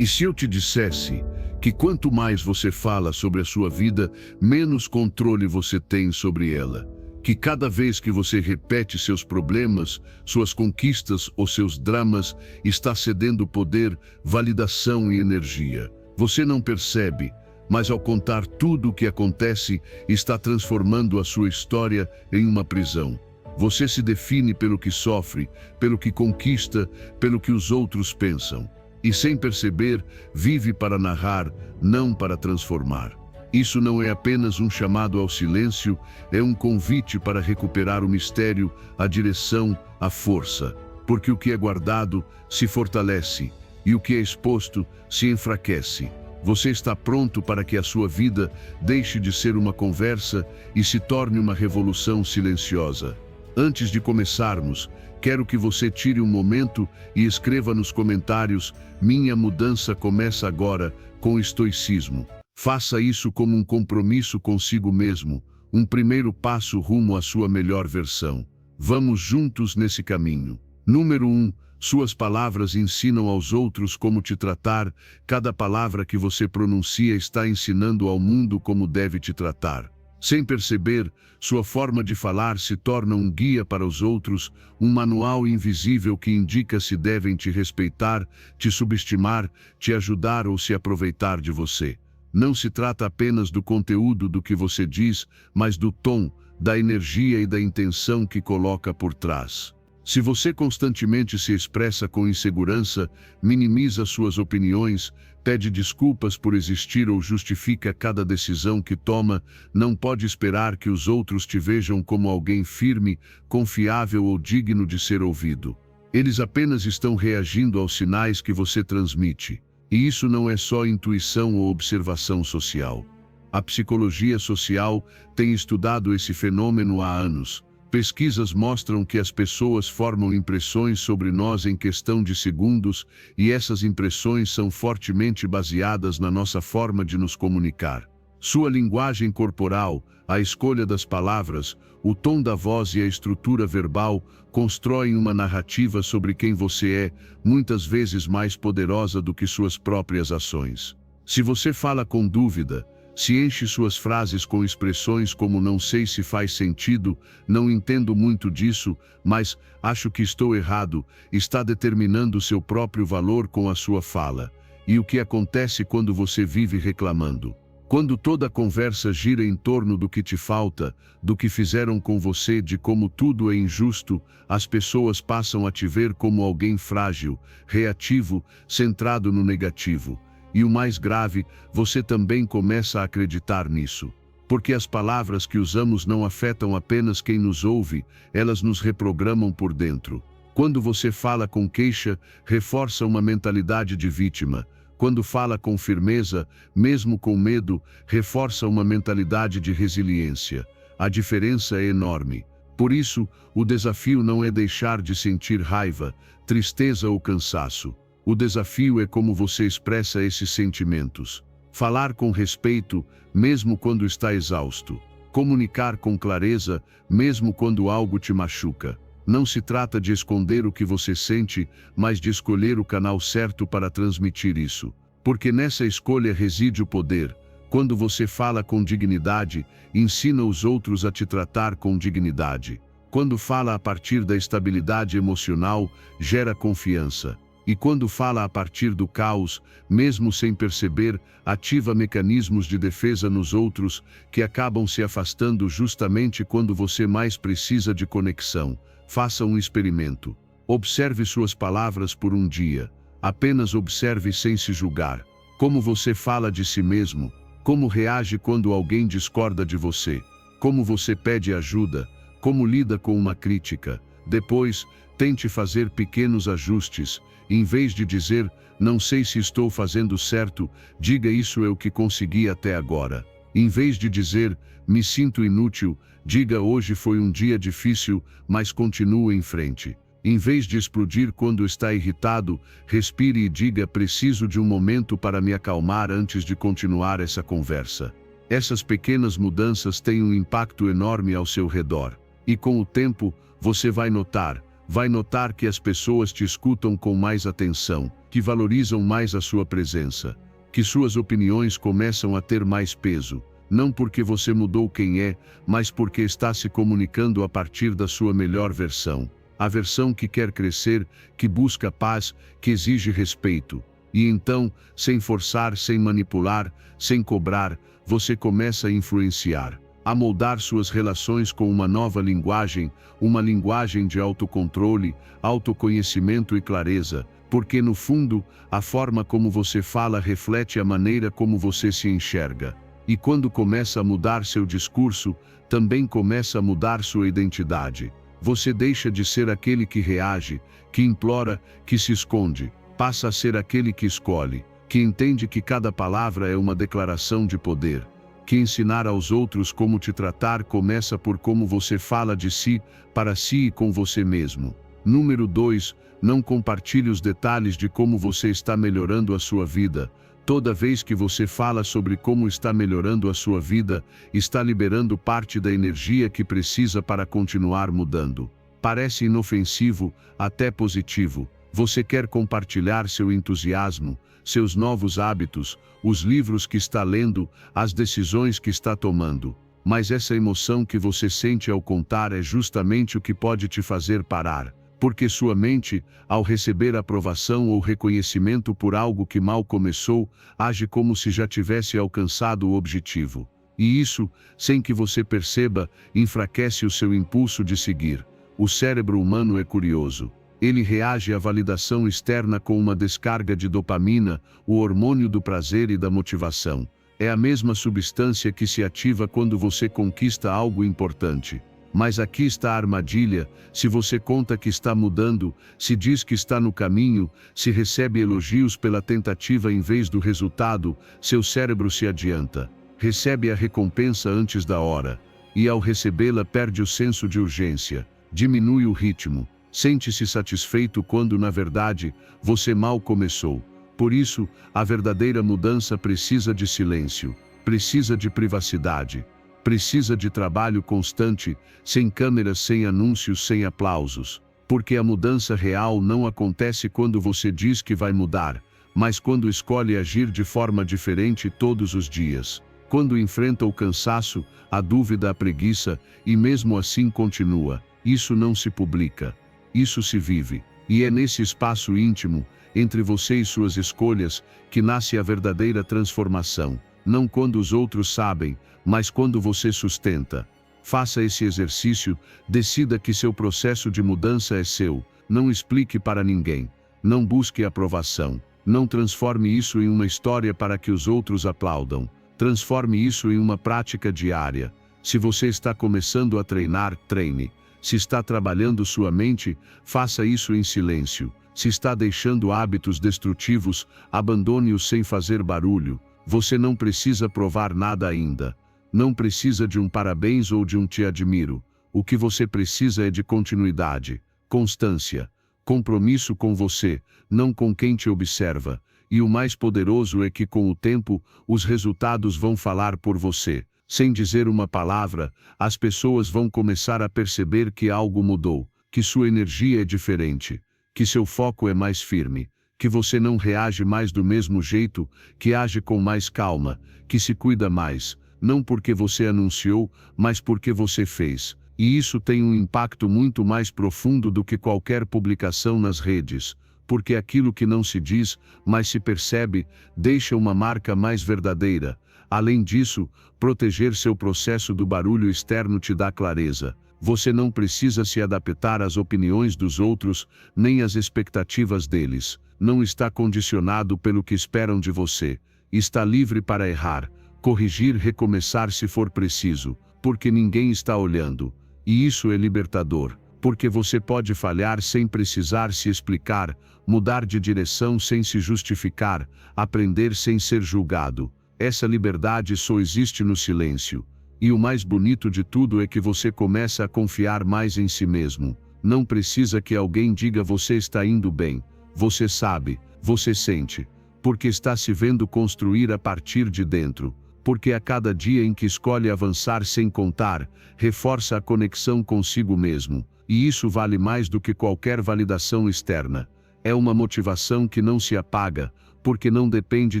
E se eu te dissesse que quanto mais você fala sobre a sua vida, menos controle você tem sobre ela? Que cada vez que você repete seus problemas, suas conquistas ou seus dramas, está cedendo poder, validação e energia. Você não percebe, mas ao contar tudo o que acontece, está transformando a sua história em uma prisão. Você se define pelo que sofre, pelo que conquista, pelo que os outros pensam. E sem perceber, vive para narrar, não para transformar. Isso não é apenas um chamado ao silêncio, é um convite para recuperar o mistério, a direção, a força. Porque o que é guardado se fortalece, e o que é exposto se enfraquece. Você está pronto para que a sua vida deixe de ser uma conversa e se torne uma revolução silenciosa. Antes de começarmos, quero que você tire um momento e escreva nos comentários: minha mudança começa agora, com estoicismo. Faça isso como um compromisso consigo mesmo, um primeiro passo rumo à sua melhor versão. Vamos juntos nesse caminho. Número 1. Suas palavras ensinam aos outros como te tratar. Cada palavra que você pronuncia está ensinando ao mundo como deve te tratar. Sem perceber, sua forma de falar se torna um guia para os outros, um manual invisível que indica se devem te respeitar, te subestimar, te ajudar ou se aproveitar de você. Não se trata apenas do conteúdo do que você diz, mas do tom, da energia e da intenção que coloca por trás. Se você constantemente se expressa com insegurança, minimiza suas opiniões, pede desculpas por existir ou justifica cada decisão que toma, não pode esperar que os outros te vejam como alguém firme, confiável ou digno de ser ouvido. Eles apenas estão reagindo aos sinais que você transmite. E isso não é só intuição ou observação social. A psicologia social tem estudado esse fenômeno há anos. Pesquisas mostram que as pessoas formam impressões sobre nós em questão de segundos, e essas impressões são fortemente baseadas na nossa forma de nos comunicar. Sua linguagem corporal, a escolha das palavras, o tom da voz e a estrutura verbal constroem uma narrativa sobre quem você é, muitas vezes mais poderosa do que suas próprias ações. Se você fala com dúvida, se enche suas frases com expressões como "não sei se faz sentido", "não entendo muito disso, mas acho que estou errado", está determinando seu próprio valor com a sua fala. E o que acontece quando você vive reclamando? Quando toda a conversa gira em torno do que te falta, do que fizeram com você, de como tudo é injusto, as pessoas passam a te ver como alguém frágil, reativo, centrado no negativo. E o mais grave, você também começa a acreditar nisso. Porque as palavras que usamos não afetam apenas quem nos ouve, elas nos reprogramam por dentro. Quando você fala com queixa, reforça uma mentalidade de vítima. Quando fala com firmeza, mesmo com medo, reforça uma mentalidade de resiliência. A diferença é enorme. Por isso, o desafio não é deixar de sentir raiva, tristeza ou cansaço. O desafio é como você expressa esses sentimentos. Falar com respeito, mesmo quando está exausto. Comunicar com clareza, mesmo quando algo te machuca. Não se trata de esconder o que você sente, mas de escolher o canal certo para transmitir isso. Porque nessa escolha reside o poder. Quando você fala com dignidade, ensina os outros a te tratar com dignidade. Quando fala a partir da estabilidade emocional, gera confiança. E quando fala a partir do caos, mesmo sem perceber, ativa mecanismos de defesa nos outros, que acabam se afastando justamente quando você mais precisa de conexão. Faça um experimento. Observe suas palavras por um dia. Apenas observe sem se julgar. Como você fala de si mesmo. Como reage quando alguém discorda de você. Como você pede ajuda. Como lida com uma crítica. Depois, tente fazer pequenos ajustes. Em vez de dizer, "não sei se estou fazendo certo", diga, "isso é o que consegui até agora". Em vez de dizer, "me sinto inútil", diga, "hoje foi um dia difícil, mas continue em frente". Em vez de explodir quando está irritado, respire e diga, "preciso de um momento para me acalmar antes de continuar essa conversa". Essas pequenas mudanças têm um impacto enorme ao seu redor. E com o tempo, você vai notar, vai notar que as pessoas te escutam com mais atenção, que valorizam mais a sua presença, que suas opiniões começam a ter mais peso, não porque você mudou quem é, mas porque está se comunicando a partir da sua melhor versão, a versão que quer crescer, que busca paz, que exige respeito. E então, sem forçar, sem manipular, sem cobrar, você começa a influenciar, a moldar suas relações com uma nova linguagem, uma linguagem de autocontrole, autoconhecimento e clareza, porque no fundo, a forma como você fala reflete a maneira como você se enxerga. E quando começa a mudar seu discurso, também começa a mudar sua identidade. Você deixa de ser aquele que reage, que implora, que se esconde, passa a ser aquele que escolhe, que entende que cada palavra é uma declaração de poder, que ensinar aos outros como te tratar começa por como você fala de si, para si e com você mesmo. Número 2, não compartilhe os detalhes de como você está melhorando a sua vida. Toda vez que você fala sobre como está melhorando a sua vida, está liberando parte da energia que precisa para continuar mudando. Parece inofensivo, até positivo. Você quer compartilhar seu entusiasmo, seus novos hábitos, os livros que está lendo, as decisões que está tomando. Mas essa emoção que você sente ao contar é justamente o que pode te fazer parar. Porque sua mente, ao receber aprovação ou reconhecimento por algo que mal começou, age como se já tivesse alcançado o objetivo. E isso, sem que você perceba, enfraquece o seu impulso de seguir. O cérebro humano é curioso. Ele reage à validação externa com uma descarga de dopamina, o hormônio do prazer e da motivação. É a mesma substância que se ativa quando você conquista algo importante. Mas aqui está a armadilha: se você conta que está mudando, se diz que está no caminho, se recebe elogios pela tentativa em vez do resultado, seu cérebro se adianta. Recebe a recompensa antes da hora. E ao recebê-la perde o senso de urgência, diminui o ritmo. Sente-se satisfeito quando, na verdade, você mal começou. Por isso, a verdadeira mudança precisa de silêncio, precisa de privacidade, precisa de trabalho constante, sem câmeras, sem anúncios, sem aplausos. Porque a mudança real não acontece quando você diz que vai mudar, mas quando escolhe agir de forma diferente todos os dias. Quando enfrenta o cansaço, a dúvida, a preguiça, e mesmo assim continua. Isso não se publica. Isso se vive, e é nesse espaço íntimo, entre você e suas escolhas, que nasce a verdadeira transformação, não quando os outros sabem, mas quando você sustenta. Faça esse exercício, decida que seu processo de mudança é seu, não explique para ninguém, não busque aprovação, não transforme isso em uma história para que os outros aplaudam, transforme isso em uma prática diária. Se você está começando a treinar, treine. Se está trabalhando sua mente, faça isso em silêncio. Se está deixando hábitos destrutivos, abandone-os sem fazer barulho. Você não precisa provar nada ainda. Não precisa de um parabéns ou de um te admiro. O que você precisa é de continuidade, constância, compromisso com você, não com quem te observa. E o mais poderoso é que com o tempo, os resultados vão falar por você. Sem dizer uma palavra, as pessoas vão começar a perceber que algo mudou, que sua energia é diferente, que seu foco é mais firme, que você não reage mais do mesmo jeito, que age com mais calma, que se cuida mais, não porque você anunciou, mas porque você fez. E isso tem um impacto muito mais profundo do que qualquer publicação nas redes, porque aquilo que não se diz, mas se percebe, deixa uma marca mais verdadeira. Além disso, proteger seu processo do barulho externo te dá clareza. Você não precisa se adaptar às opiniões dos outros, nem às expectativas deles. Não está condicionado pelo que esperam de você. Está livre para errar, corrigir, recomeçar se for preciso, porque ninguém está olhando. E isso é libertador, porque você pode falhar sem precisar se explicar, mudar de direção sem se justificar, aprender sem ser julgado. Essa liberdade só existe no silêncio. E o mais bonito de tudo é que você começa a confiar mais em si mesmo. Não precisa que alguém diga você está indo bem. Você sabe, você sente. Porque está se vendo construir a partir de dentro. porque a cada dia em que escolhe avançar sem contar, reforça a conexão consigo mesmo, e isso vale mais do que qualquer validação externa. É uma motivação que não se apaga, porque não depende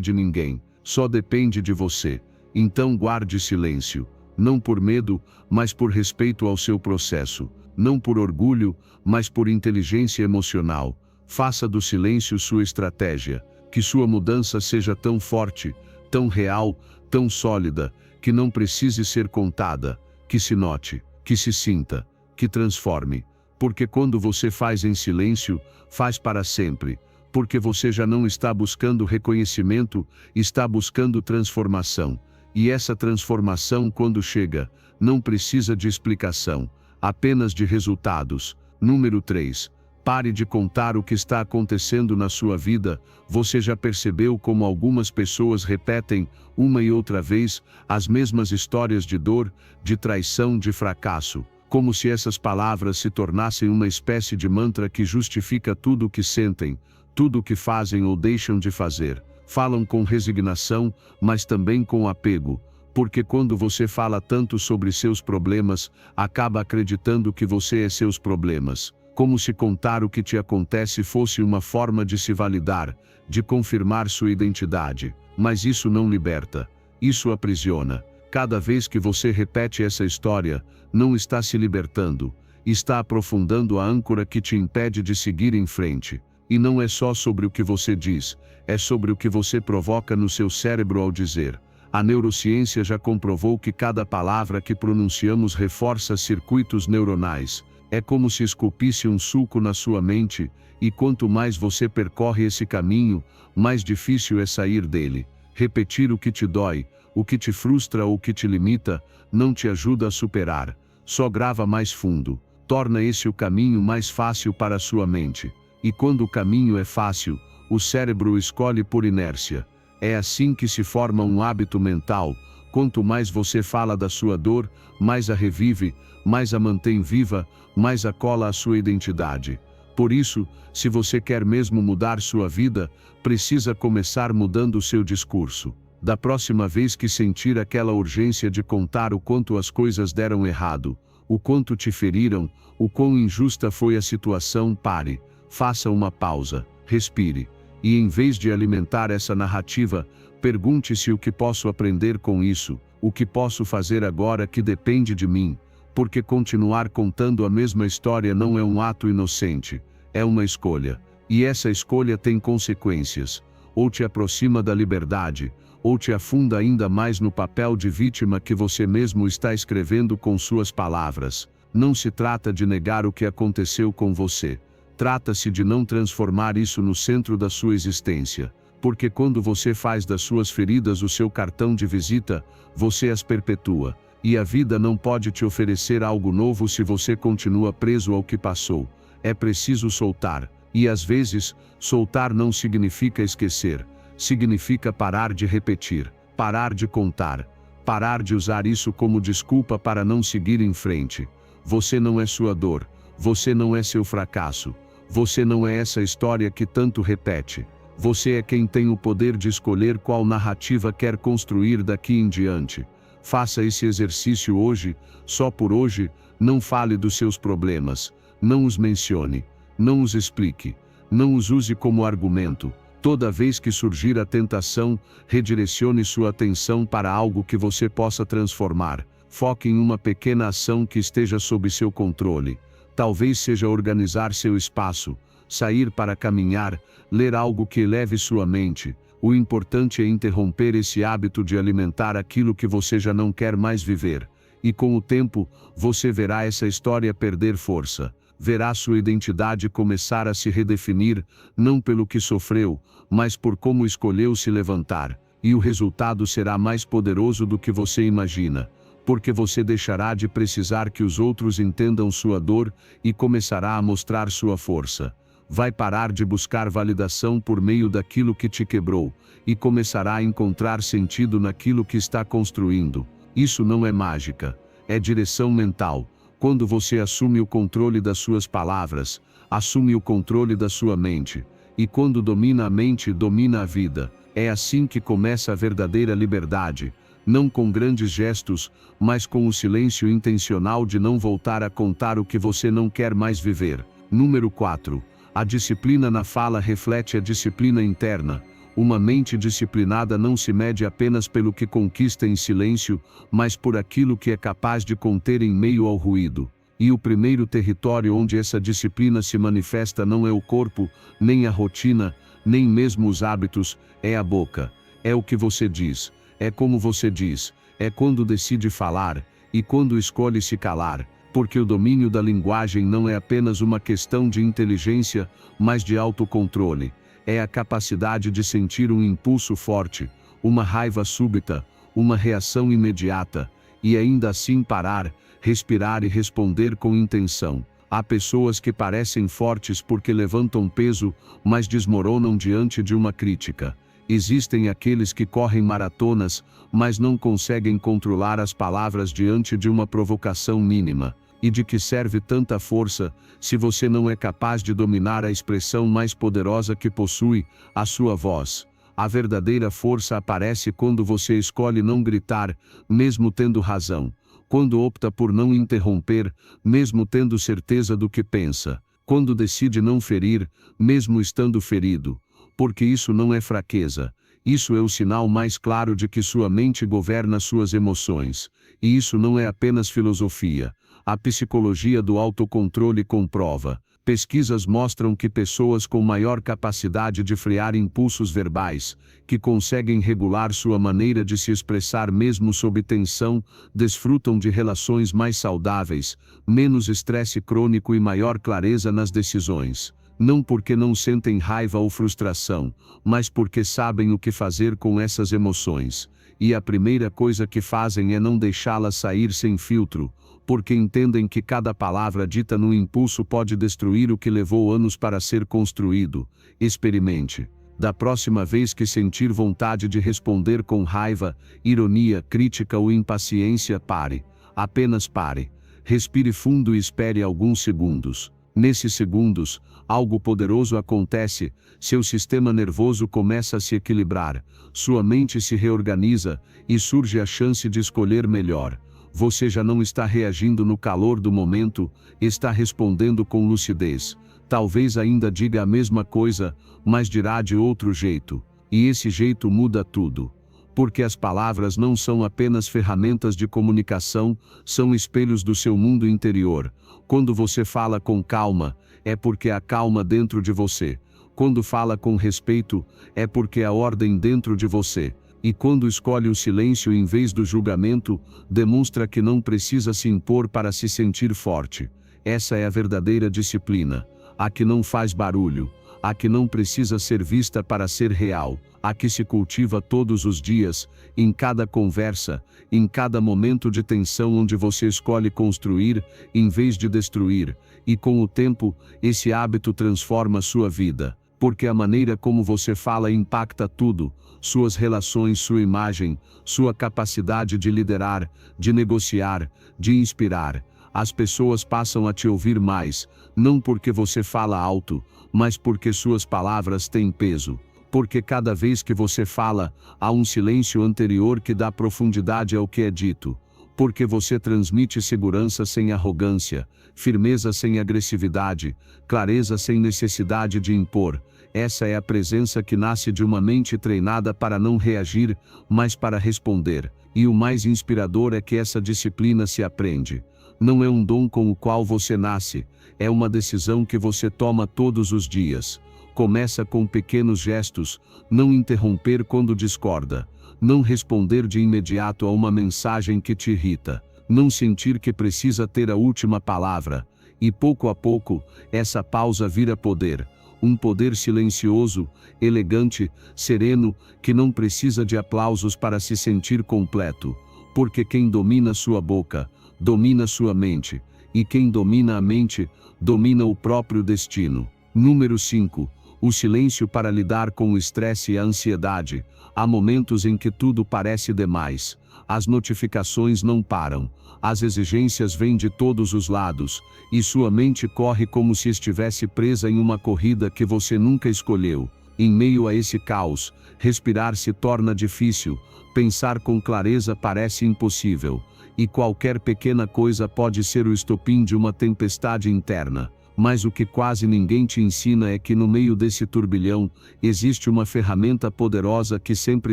de ninguém, só depende de você. Então guarde silêncio, não por medo, mas por respeito ao seu processo, não por orgulho, mas por inteligência emocional. Faça do silêncio sua estratégia, que sua mudança seja tão forte, tão real, tão sólida, que não precise ser contada, que se note, que se sinta, que transforme. Porque quando você faz em silêncio, faz para sempre. Porque você já não está buscando reconhecimento, está buscando transformação. E essa transformação, quando chega, não precisa de explicação, apenas de resultados. Número 3. Pare de contar o que está acontecendo na sua vida. Você já percebeu como algumas pessoas repetem, uma e outra vez, as mesmas histórias de dor, de traição, de fracasso? Como se essas palavras se tornassem uma espécie de mantra que justifica tudo o que sentem, tudo o que fazem ou deixam de fazer. Falam com resignação, mas também com apego, porque quando você fala tanto sobre seus problemas, acaba acreditando que você é seus problemas. Como se contar o que te acontece fosse uma forma de se validar, de confirmar sua identidade. Mas isso não liberta, isso aprisiona. Cada vez que você repete essa história, não está se libertando, está aprofundando a âncora que te impede de seguir em frente. E não é só sobre o que você diz, é sobre o que você provoca no seu cérebro ao dizer. A neurociência já comprovou que cada palavra que pronunciamos reforça circuitos neuronais. É como se esculpisse um sulco na sua mente, e quanto mais você percorre esse caminho, mais difícil é sair dele. Repetir o que te dói, o que te frustra ou o que te limita, não te ajuda a superar, só grava mais fundo, torna esse o caminho mais fácil para a sua mente. E quando o caminho é fácil, o cérebro o escolhe por inércia. É assim que se forma um hábito mental. Quanto mais você fala da sua dor, mais a revive, mais a mantém viva, mais a cola à sua identidade. Por isso, se você quer mesmo mudar sua vida, precisa começar mudando o seu discurso. Da próxima vez que sentir aquela urgência de contar o quanto as coisas deram errado, o quanto te feriram, o quão injusta foi a situação, pare, faça uma pausa, respire. E em vez de alimentar essa narrativa, pergunte-se o que posso aprender com isso, o que posso fazer agora que depende de mim. Porque continuar contando a mesma história não é um ato inocente, é uma escolha. E essa escolha tem consequências. Ou te aproxima da liberdade, ou te afunda ainda mais no papel de vítima que você mesmo está escrevendo com suas palavras. Não se trata de negar o que aconteceu com você. Trata-se de não transformar isso no centro da sua existência. Porque quando você faz das suas feridas o seu cartão de visita, você as perpetua. E a vida não pode te oferecer algo novo se você continua preso ao que passou. É preciso soltar. E às vezes, soltar não significa esquecer. Significa parar de repetir, parar de contar, parar de usar isso como desculpa para não seguir em frente. Você não é sua dor. Você não é seu fracasso. Você não é essa história que tanto repete. Você é quem tem o poder de escolher qual narrativa quer construir daqui em diante. Faça esse exercício hoje, só por hoje. Não fale dos seus problemas, não os mencione, não os explique, não os use como argumento. Toda vez que surgir a tentação, redirecione sua atenção para algo que você possa transformar. Foque em uma pequena ação que esteja sob seu controle. Talvez seja organizar seu espaço, sair para caminhar, ler algo que eleve sua mente. O importante é interromper esse hábito de alimentar aquilo que você já não quer mais viver. E com o tempo, você verá essa história perder força. Verá sua identidade começar a se redefinir, não pelo que sofreu, mas por como escolheu se levantar. E o resultado será mais poderoso do que você imagina. Porque você deixará de precisar que os outros entendam sua dor e começará a mostrar sua força. Vai parar de buscar validação por meio daquilo que te quebrou, e começará a encontrar sentido naquilo que está construindo. Isso não é mágica, é direção mental. Quando você assume o controle das suas palavras, assume o controle da sua mente. E quando domina a mente, domina a vida. É assim que começa a verdadeira liberdade. não com grandes gestos, mas com o silêncio intencional de não voltar a contar o que você não quer mais viver. Número 4. A disciplina na fala reflete a disciplina interna. Uma mente disciplinada não se mede apenas pelo que conquista em silêncio, mas por aquilo que é capaz de conter em meio ao ruído. E o primeiro território onde essa disciplina se manifesta não é o corpo, nem a rotina, nem mesmo os hábitos, é a boca. É o que você diz, é como você diz, é quando decide falar, e quando escolhe se calar, porque o domínio da linguagem não é apenas uma questão de inteligência, mas de autocontrole. É a capacidade de sentir um impulso forte, uma raiva súbita, uma reação imediata, e ainda assim parar, respirar e responder com intenção. Há pessoas que parecem fortes porque levantam peso, mas desmoronam diante de uma crítica. Existem aqueles que correm maratonas, mas não conseguem controlar as palavras diante de uma provocação mínima. E de que serve tanta força, se você não é capaz de dominar a expressão mais poderosa que possui, a sua voz? A verdadeira força aparece quando você escolhe não gritar, mesmo tendo razão. Quando opta por não interromper, mesmo tendo certeza do que pensa. Quando decide não ferir, mesmo estando ferido. Porque isso não é fraqueza. Isso é o sinal mais claro de que sua mente governa suas emoções. E isso não é apenas filosofia. A psicologia do autocontrole comprova. Pesquisas mostram que pessoas com maior capacidade de frear impulsos verbais, que conseguem regular sua maneira de se expressar mesmo sob tensão, desfrutam de relações mais saudáveis, menos estresse crônico e maior clareza nas decisões. Não porque não sentem raiva ou frustração, mas porque sabem o que fazer com essas emoções. E a primeira coisa que fazem é não deixá-las sair sem filtro, porque entendem que cada palavra dita no impulso pode destruir o que levou anos para ser construído. Experimente. Da próxima vez que sentir vontade de responder com raiva, ironia, crítica ou impaciência, pare. Apenas pare. Respire fundo e espere alguns segundos. Nesses segundos, algo poderoso acontece, seu sistema nervoso começa a se equilibrar, sua mente se reorganiza, e surge a chance de escolher melhor. Você já não está reagindo no calor do momento, está respondendo com lucidez. Talvez ainda diga a mesma coisa, mas dirá de outro jeito. E esse jeito muda tudo. Porque as palavras não são apenas ferramentas de comunicação, são espelhos do seu mundo interior. Quando você fala com calma, é porque há calma dentro de você. Quando fala com respeito, é porque há ordem dentro de você. E quando escolhe o silêncio em vez do julgamento, demonstra que não precisa se impor para se sentir forte. Essa é a verdadeira disciplina. A que não faz barulho. A que não precisa ser vista para ser real. A que se cultiva todos os dias, em cada conversa, em cada momento de tensão onde você escolhe construir, em vez de destruir. E com o tempo, esse hábito transforma sua vida. Porque a maneira como você fala impacta tudo. Suas relações, sua imagem, sua capacidade de liderar, de negociar, de inspirar. As pessoas passam a te ouvir mais, não porque você fala alto, mas porque suas palavras têm peso. Porque cada vez que você fala, há um silêncio anterior que dá profundidade ao que é dito. Porque você transmite segurança sem arrogância, firmeza sem agressividade, clareza sem necessidade de impor. Essa é a presença que nasce de uma mente treinada para não reagir, mas para responder. E o mais inspirador é que essa disciplina se aprende. Não é um dom com o qual você nasce, é uma decisão que você toma todos os dias. Começa com pequenos gestos, não interromper quando discorda, não responder de imediato a uma mensagem que te irrita, não sentir que precisa ter a última palavra. E pouco a pouco, essa pausa vira poder. Um poder silencioso, elegante, sereno, que não precisa de aplausos para se sentir completo. Porque quem domina sua boca, domina sua mente. E quem domina a mente, domina o próprio destino. Número 5. O silêncio para lidar com o estresse e a ansiedade. Há momentos em que tudo parece demais. As notificações não param. As exigências vêm de todos os lados, e sua mente corre como se estivesse presa em uma corrida que você nunca escolheu. Em meio a esse caos, respirar se torna difícil, pensar com clareza parece impossível, e qualquer pequena coisa pode ser o estopim de uma tempestade interna. Mas o que quase ninguém te ensina é que no meio desse turbilhão, existe uma ferramenta poderosa que sempre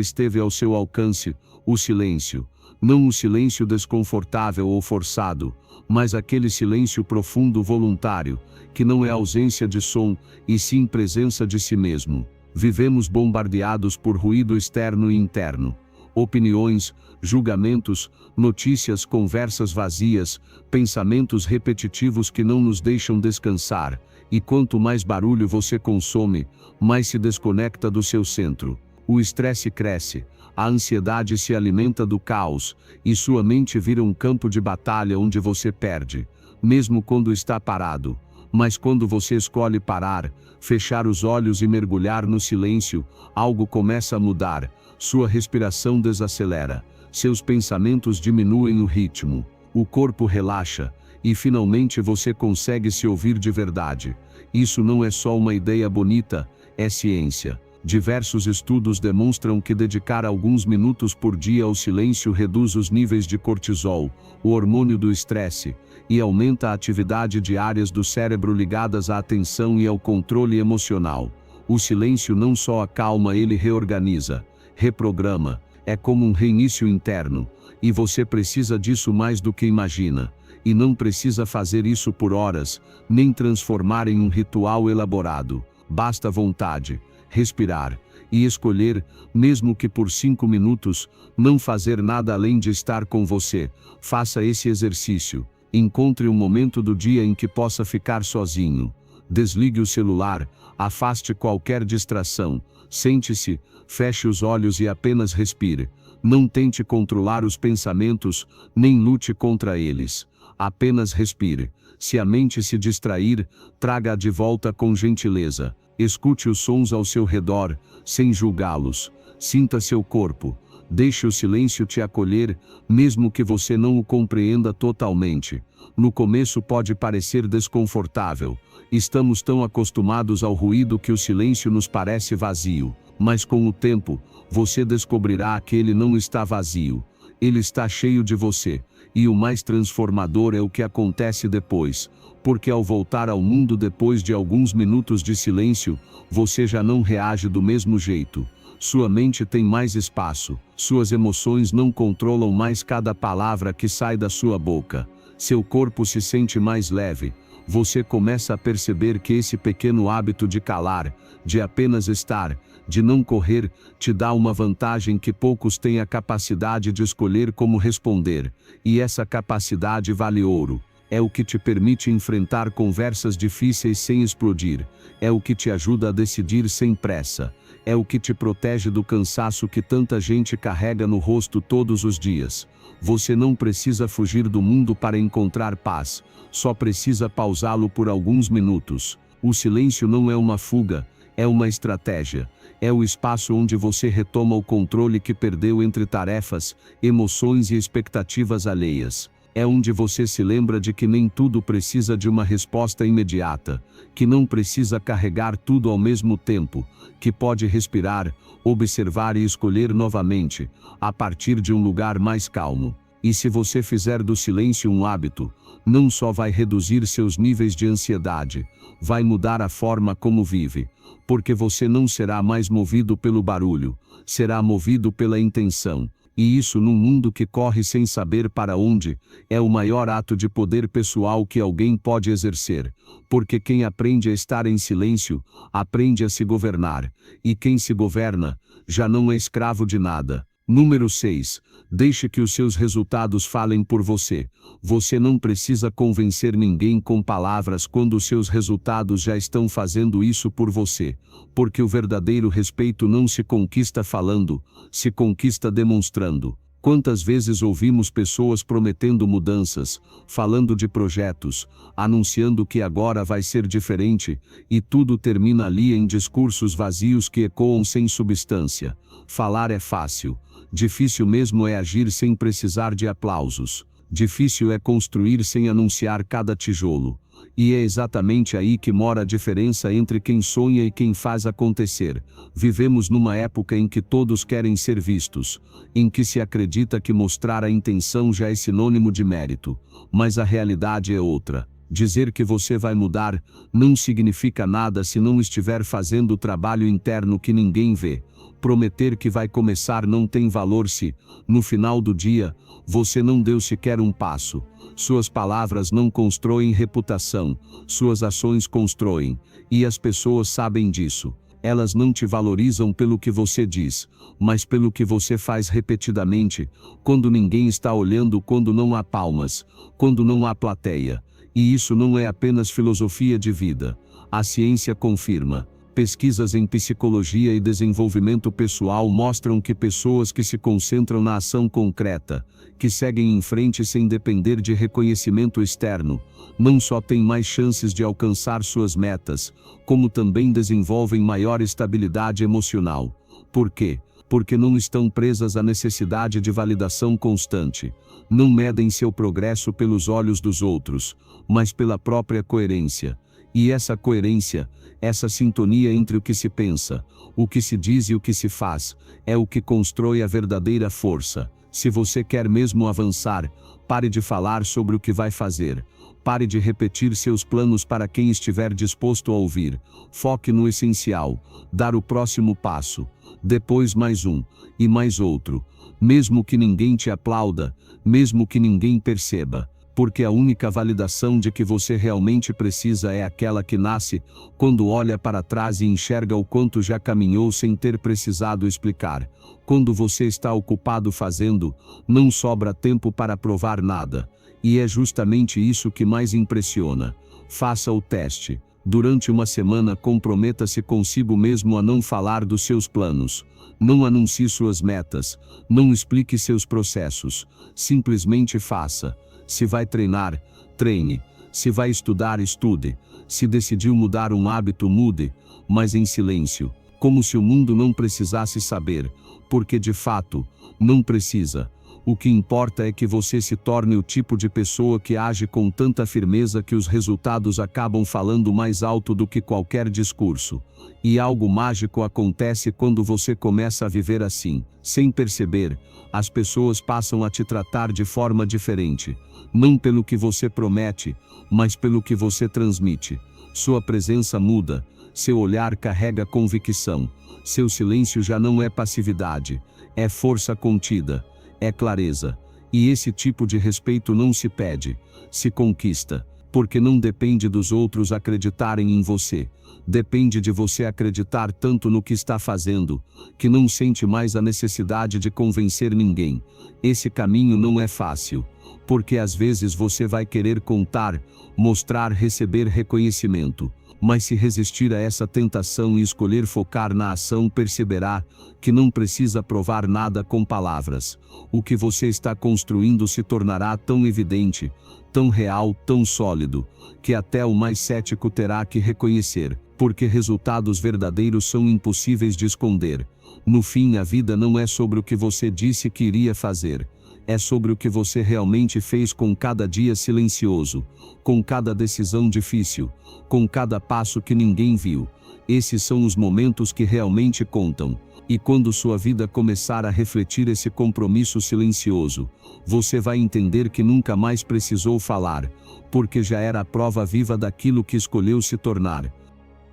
esteve ao seu alcance: o silêncio. Não o silêncio desconfortável ou forçado, mas aquele silêncio profundo voluntário, que não é ausência de som, e sim presença de si mesmo. Vivemos bombardeados por ruído externo e interno. Opiniões, julgamentos, notícias, conversas vazias, pensamentos repetitivos que não nos deixam descansar, e quanto mais barulho você consome, mais se desconecta do seu centro. O estresse cresce, a ansiedade se alimenta do caos, e sua mente vira um campo de batalha onde você perde, mesmo quando está parado. Mas quando você escolhe parar, fechar os olhos e mergulhar no silêncio, algo começa a mudar. Sua respiração desacelera, seus pensamentos diminuem o ritmo, o corpo relaxa, e finalmente você consegue se ouvir de verdade. Isso não é só uma ideia bonita, é ciência. Diversos estudos demonstram que dedicar alguns minutos por dia ao silêncio reduz os níveis de cortisol, o hormônio do estresse, e aumenta a atividade de áreas do cérebro ligadas à atenção e ao controle emocional. O silêncio não só acalma, ele reorganiza, reprograma, é como um reinício interno, e você precisa disso mais do que imagina. E não precisa fazer isso por horas, nem transformar em um ritual elaborado. Basta vontade, respirar, e escolher, mesmo que por 5 minutos, não fazer nada além de estar com você. Faça esse exercício. Encontre um momento do dia em que possa ficar sozinho. Desligue o celular, afaste qualquer distração, sente-se, feche os olhos e apenas respire. Não tente controlar os pensamentos, nem lute contra eles. Apenas respire. Se a mente se distrair, traga-a de volta com gentileza. Escute os sons ao seu redor, sem julgá-los. Sinta seu corpo. Deixe o silêncio te acolher, mesmo que você não o compreenda totalmente. No começo pode parecer desconfortável. Estamos tão acostumados ao ruído que o silêncio nos parece vazio. Mas com o tempo, você descobrirá que ele não está vazio. Ele está cheio de você. E o mais transformador é o que acontece depois. Porque ao voltar ao mundo depois de alguns minutos de silêncio, você já não reage do mesmo jeito. Sua mente tem mais espaço. Suas emoções não controlam mais cada palavra que sai da sua boca. Seu corpo se sente mais leve. Você começa a perceber que esse pequeno hábito de calar, de apenas estar, de não correr, te dá uma vantagem que poucos têm a capacidade de escolher como responder. E essa capacidade vale ouro. É o que te permite enfrentar conversas difíceis sem explodir. É o que te ajuda a decidir sem pressa. É o que te protege do cansaço que tanta gente carrega no rosto todos os dias. Você não precisa fugir do mundo para encontrar paz. Só precisa pausá-lo por alguns minutos. O silêncio não é uma fuga, é uma estratégia. É o espaço onde você retoma o controle que perdeu entre tarefas, emoções e expectativas alheias. É onde você se lembra de que nem tudo precisa de uma resposta imediata, que não precisa carregar tudo ao mesmo tempo, que pode respirar, observar e escolher novamente, a partir de um lugar mais calmo. E se você fizer do silêncio um hábito, não só vai reduzir seus níveis de ansiedade, vai mudar a forma como vive, porque você não será mais movido pelo barulho, será movido pela intenção. E isso num mundo que corre sem saber para onde, é o maior ato de poder pessoal que alguém pode exercer, porque quem aprende a estar em silêncio, aprende a se governar, e quem se governa, já não é escravo de nada. Número 6. Deixe que os seus resultados falem por você. Você não precisa convencer ninguém com palavras quando os seus resultados já estão fazendo isso por você. Porque o verdadeiro respeito não se conquista falando, se conquista demonstrando. Quantas vezes ouvimos pessoas prometendo mudanças, falando de projetos, anunciando que agora vai ser diferente, e tudo termina ali em discursos vazios que ecoam sem substância. Falar é fácil. Difícil mesmo é agir sem precisar de aplausos. Difícil é construir sem anunciar cada tijolo. E é exatamente aí que mora a diferença entre quem sonha e quem faz acontecer. Vivemos numa época em que todos querem ser vistos, em que se acredita que mostrar a intenção já é sinônimo de mérito, mas a realidade é outra. Dizer que você vai mudar não significa nada se não estiver fazendo o trabalho interno que ninguém vê. Prometer que vai começar não tem valor se, no final do dia, você não deu sequer um passo. Suas palavras não constroem reputação, suas ações constroem, e as pessoas sabem disso. Elas não te valorizam pelo que você diz, mas pelo que você faz repetidamente, quando ninguém está olhando, quando não há palmas, quando não há plateia. E isso não é apenas filosofia de vida. A ciência confirma. Pesquisas em psicologia e desenvolvimento pessoal mostram que pessoas que se concentram na ação concreta, que seguem em frente sem depender de reconhecimento externo, não só têm mais chances de alcançar suas metas, como também desenvolvem maior estabilidade emocional. Por quê? Porque não estão presas à necessidade de validação constante. Não medem seu progresso pelos olhos dos outros, mas pela própria coerência. E essa coerência, essa sintonia entre o que se pensa, o que se diz e o que se faz, é o que constrói a verdadeira força. Se você quer mesmo avançar, pare de falar sobre o que vai fazer. Pare de repetir seus planos para quem estiver disposto a ouvir. Foque no essencial, dar o próximo passo, depois mais um, e mais outro. Mesmo que ninguém te aplauda, mesmo que ninguém perceba. Porque a única validação de que você realmente precisa é aquela que nasce quando olha para trás e enxerga o quanto já caminhou sem ter precisado explicar. Quando você está ocupado fazendo, não sobra tempo para provar nada. E é justamente isso que mais impressiona. Faça o teste. Durante uma semana, comprometa-se consigo mesmo a não falar dos seus planos. Não anuncie suas metas. Não explique seus processos. Simplesmente faça. Se vai treinar, treine. Se vai estudar, estude. Se decidiu mudar um hábito, mude, mas em silêncio, como se o mundo não precisasse saber, porque de fato, não precisa. O que importa é que você se torne o tipo de pessoa que age com tanta firmeza que os resultados acabam falando mais alto do que qualquer discurso. E algo mágico acontece quando você começa a viver assim. Sem perceber, as pessoas passam a te tratar de forma diferente. Não pelo que você promete, mas pelo que você transmite. Sua presença muda, seu olhar carrega convicção, seu silêncio já não é passividade, é força contida. É clareza. E esse tipo de respeito não se pede, se conquista, porque não depende dos outros acreditarem em você. Depende de você acreditar tanto no que está fazendo, que não sente mais a necessidade de convencer ninguém. Esse caminho não é fácil, porque às vezes você vai querer contar, mostrar, receber reconhecimento. Mas se resistir a essa tentação e escolher focar na ação, perceberá que não precisa provar nada com palavras. O que você está construindo se tornará tão evidente, tão real, tão sólido, que até o mais cético terá que reconhecer, porque resultados verdadeiros são impossíveis de esconder. No fim, a vida não é sobre o que você disse que iria fazer. É sobre o que você realmente fez com cada dia silencioso, com cada decisão difícil, com cada passo que ninguém viu. Esses são os momentos que realmente contam. E quando sua vida começar a refletir esse compromisso silencioso, você vai entender que nunca mais precisou falar, porque já era a prova viva daquilo que escolheu se tornar.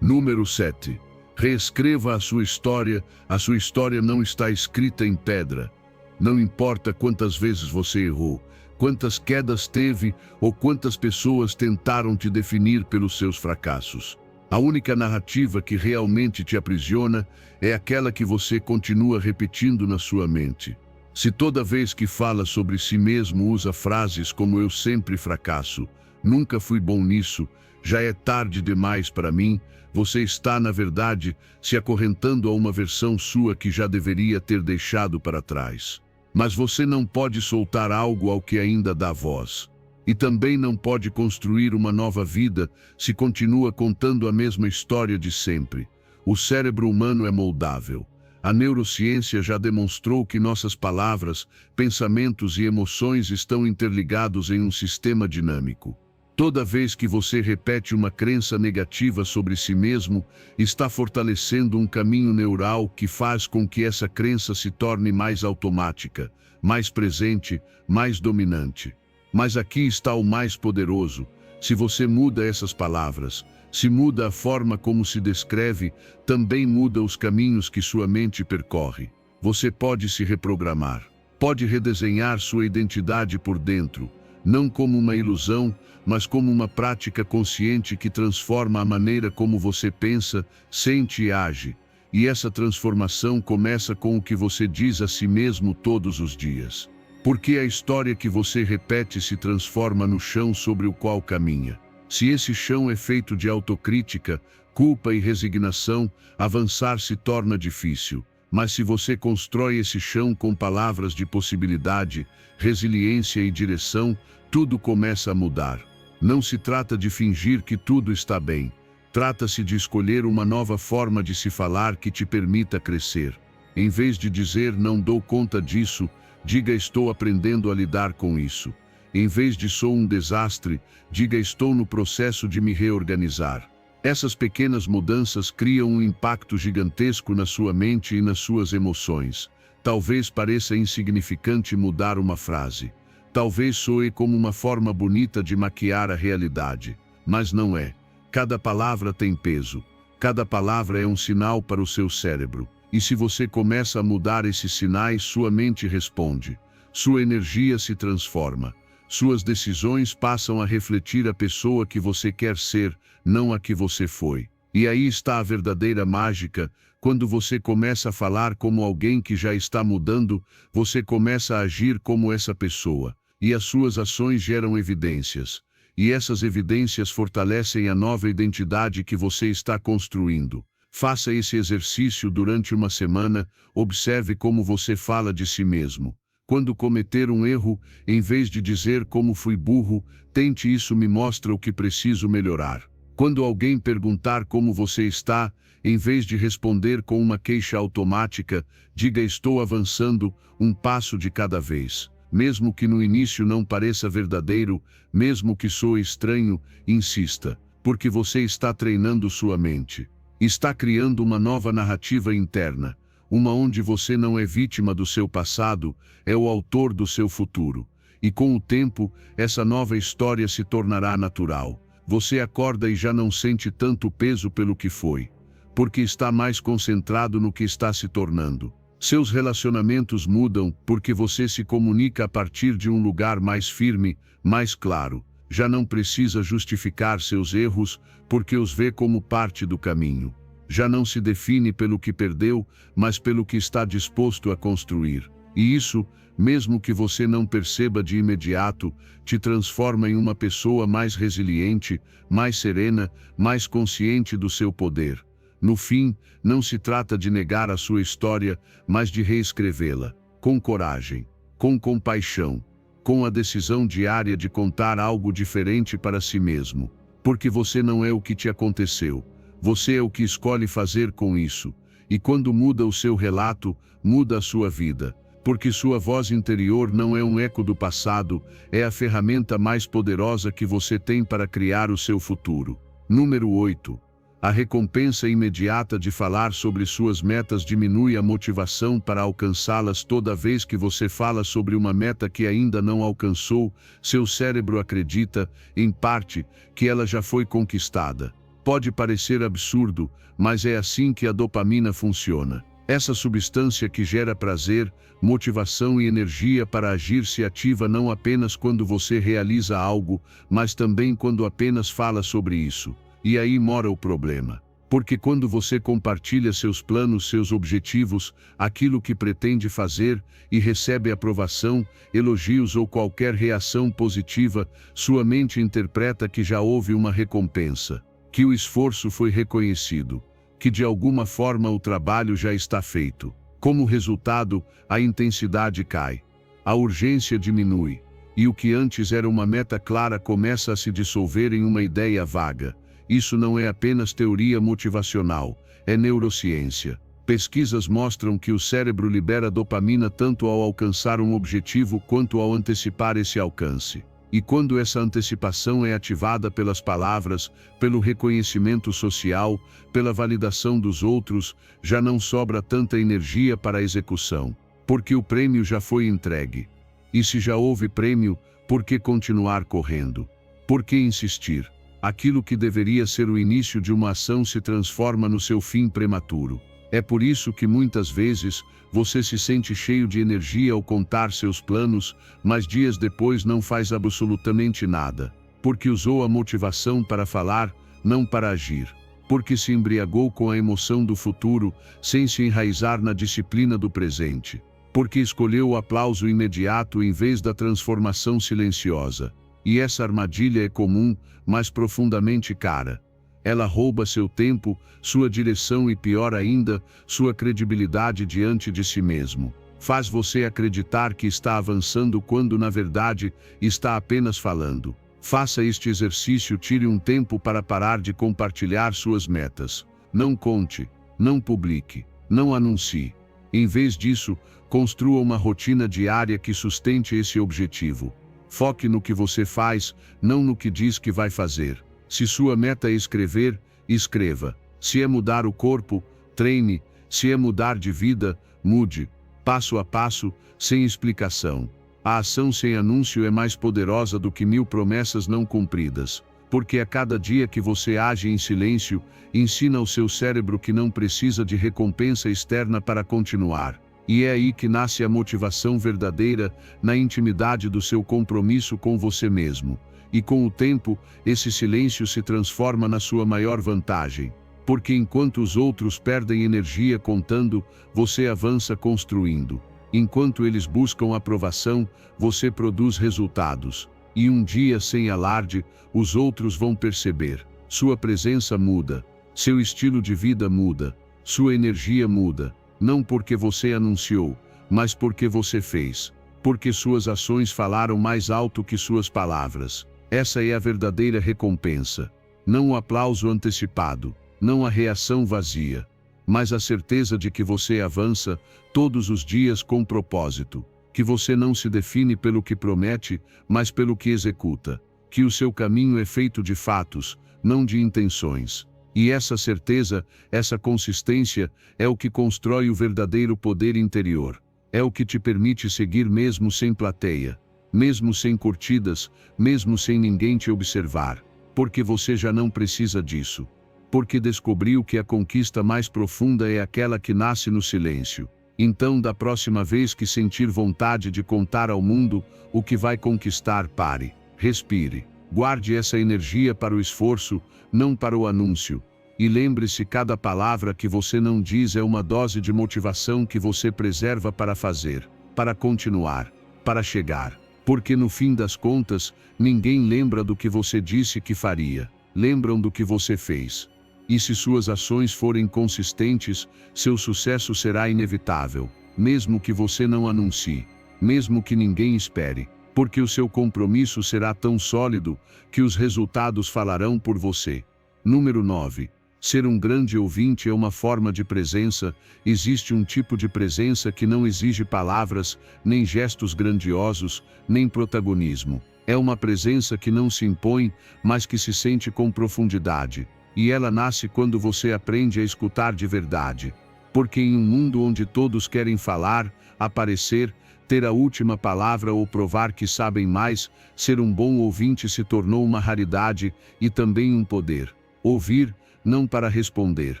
Número 7. Reescreva a sua história não está escrita em pedra. Não importa quantas vezes você errou, quantas quedas teve ou quantas pessoas tentaram te definir pelos seus fracassos. A única narrativa que realmente te aprisiona é aquela que você continua repetindo na sua mente. Se toda vez que fala sobre si mesmo usa frases como "eu sempre fracasso", "nunca fui bom nisso", "já é tarde demais para mim", você está, na verdade, se acorrentando a uma versão sua que já deveria ter deixado para trás. Mas você não pode soltar algo ao que ainda dá voz. E também não pode construir uma nova vida se continua contando a mesma história de sempre. O cérebro humano é moldável. A neurociência já demonstrou que nossas palavras, pensamentos e emoções estão interligados em um sistema dinâmico. Toda vez que você repete uma crença negativa sobre si mesmo, está fortalecendo um caminho neural que faz com que essa crença se torne mais automática, mais presente, mais dominante. Mas aqui está o mais poderoso. Se você muda essas palavras, se muda a forma como se descreve, também muda os caminhos que sua mente percorre. Você pode se reprogramar, pode redesenhar sua identidade por dentro, não como uma ilusão, mas como uma prática consciente que transforma a maneira como você pensa, sente e age. E essa transformação começa com o que você diz a si mesmo todos os dias. Porque a história que você repete se transforma no chão sobre o qual caminha. Se esse chão é feito de autocrítica, culpa e resignação, avançar se torna difícil. Mas se você constrói esse chão com palavras de possibilidade, resiliência e direção, tudo começa a mudar. Não se trata de fingir que tudo está bem. Trata-se de escolher uma nova forma de se falar que te permita crescer. Em vez de dizer não dou conta disso, diga estou aprendendo a lidar com isso. Em vez de sou um desastre, diga estou no processo de me reorganizar. Essas pequenas mudanças criam um impacto gigantesco na sua mente e nas suas emoções. Talvez pareça insignificante mudar uma frase. Talvez soe como uma forma bonita de maquiar a realidade. Mas não é. Cada palavra tem peso. Cada palavra é um sinal para o seu cérebro. E se você começa a mudar esses sinais, sua mente responde. Sua energia se transforma. Suas decisões passam a refletir a pessoa que você quer ser, não a que você foi. E aí está a verdadeira mágica. Quando você começa a falar como alguém que já está mudando, você começa a agir como essa pessoa. E as suas ações geram evidências. E essas evidências fortalecem a nova identidade que você está construindo. Faça esse exercício durante uma semana, observe como você fala de si mesmo. Quando cometer um erro, em vez de dizer como fui burro, tente isso me mostra o que preciso melhorar. Quando alguém perguntar como você está, em vez de responder com uma queixa automática, diga estou avançando, um passo de cada vez. Mesmo que no início não pareça verdadeiro, mesmo que soe estranho, insista, porque você está treinando sua mente. Está criando uma nova narrativa interna, uma onde você não é vítima do seu passado, é o autor do seu futuro. E com o tempo, essa nova história se tornará natural. Você acorda e já não sente tanto peso pelo que foi, porque está mais concentrado no que está se tornando. Seus relacionamentos mudam porque você se comunica a partir de um lugar mais firme, mais claro. Já não precisa justificar seus erros porque os vê como parte do caminho. Já não se define pelo que perdeu, mas pelo que está disposto a construir. E isso, mesmo que você não perceba de imediato, te transforma em uma pessoa mais resiliente, mais serena, mais consciente do seu poder. No fim, não se trata de negar a sua história, mas de reescrevê-la, com coragem, com compaixão, com a decisão diária de contar algo diferente para si mesmo. Porque você não é o que te aconteceu, você é o que escolhe fazer com isso. E quando muda o seu relato, muda a sua vida. Porque sua voz interior não é um eco do passado, é a ferramenta mais poderosa que você tem para criar o seu futuro. Número 8. A recompensa imediata de falar sobre suas metas diminui a motivação para alcançá-las. Toda vez que você fala sobre uma meta que ainda não alcançou, seu cérebro acredita, em parte, que ela já foi conquistada. Pode parecer absurdo, mas é assim que a dopamina funciona. Essa substância que gera prazer, motivação e energia para agir se ativa não apenas quando você realiza algo, mas também quando apenas fala sobre isso. E aí mora o problema. Porque quando você compartilha seus planos, seus objetivos, aquilo que pretende fazer, e recebe aprovação, elogios ou qualquer reação positiva, sua mente interpreta que já houve uma recompensa, que o esforço foi reconhecido, que de alguma forma o trabalho já está feito. Como resultado, a intensidade cai, a urgência diminui, e o que antes era uma meta clara começa a se dissolver em uma ideia vaga. Isso não é apenas teoria motivacional, é neurociência. Pesquisas mostram que o cérebro libera dopamina tanto ao alcançar um objetivo quanto ao antecipar esse alcance. E quando essa antecipação é ativada pelas palavras, pelo reconhecimento social, pela validação dos outros, já não sobra tanta energia para a execução, porque o prêmio já foi entregue. E se já houve prêmio, por que continuar correndo? Por que insistir? Aquilo que deveria ser o início de uma ação se transforma no seu fim prematuro. É por isso que muitas vezes você se sente cheio de energia ao contar seus planos, mas dias depois não faz absolutamente nada, porque usou a motivação para falar, não para agir, porque se embriagou com a emoção do futuro, sem se enraizar na disciplina do presente, porque escolheu o aplauso imediato em vez da transformação silenciosa. E essa armadilha é comum, mas profundamente cara. Ela rouba seu tempo, sua direção e, pior ainda, sua credibilidade diante de si mesmo. Faz você acreditar que está avançando quando, na verdade, está apenas falando. Faça este exercício, tire um tempo para parar de compartilhar suas metas. Não conte, não publique, não anuncie. Em vez disso, construa uma rotina diária que sustente esse objetivo. Foque no que você faz, não no que diz que vai fazer. Se sua meta é escrever, escreva. Se é mudar o corpo, treine. Se é mudar de vida, mude. Passo a passo, sem explicação. A ação sem anúncio é mais poderosa do que 1000 promessas não cumpridas. Porque a cada dia que você age em silêncio, ensina ao seu cérebro que não precisa de recompensa externa para continuar. E é aí que nasce a motivação verdadeira, na intimidade do seu compromisso com você mesmo. E com o tempo, esse silêncio se transforma na sua maior vantagem. Porque enquanto os outros perdem energia contando, você avança construindo. Enquanto eles buscam aprovação, você produz resultados. E um dia, sem alarde, os outros vão perceber. Sua presença muda. Seu estilo de vida muda. Sua energia muda. Não porque você anunciou, mas porque você fez. Porque suas ações falaram mais alto que suas palavras. Essa é a verdadeira recompensa. Não o aplauso antecipado, não a reação vazia, mas a certeza de que você avança todos os dias com propósito. Que você não se define pelo que promete, mas pelo que executa. Que o seu caminho é feito de fatos, não de intenções. E essa certeza, essa consistência, é o que constrói o verdadeiro poder interior. É o que te permite seguir mesmo sem plateia, mesmo sem curtidas, mesmo sem ninguém te observar. Porque você já não precisa disso. Porque descobriu que a conquista mais profunda é aquela que nasce no silêncio. Então, da próxima vez que sentir vontade de contar ao mundo o que vai conquistar, pare, respire. Guarde essa energia para o esforço, não para o anúncio. E lembre-se, cada palavra que você não diz é uma dose de motivação que você preserva para fazer, para continuar, para chegar. Porque no fim das contas, ninguém lembra do que você disse que faria. Lembram do que você fez. E se suas ações forem consistentes, seu sucesso será inevitável, mesmo que você não anuncie, mesmo que ninguém espere. Porque o seu compromisso será tão sólido que os resultados falarão por você. Número 9. Ser um grande ouvinte é uma forma de presença. Existe um tipo de presença que não exige palavras, nem gestos grandiosos, nem protagonismo. É uma presença que não se impõe, mas que se sente com profundidade. E ela nasce quando você aprende a escutar de verdade. Porque em um mundo onde todos querem falar, aparecer, ter a última palavra ou provar que sabem mais, ser um bom ouvinte se tornou uma raridade e também um poder. Ouvir, não para responder.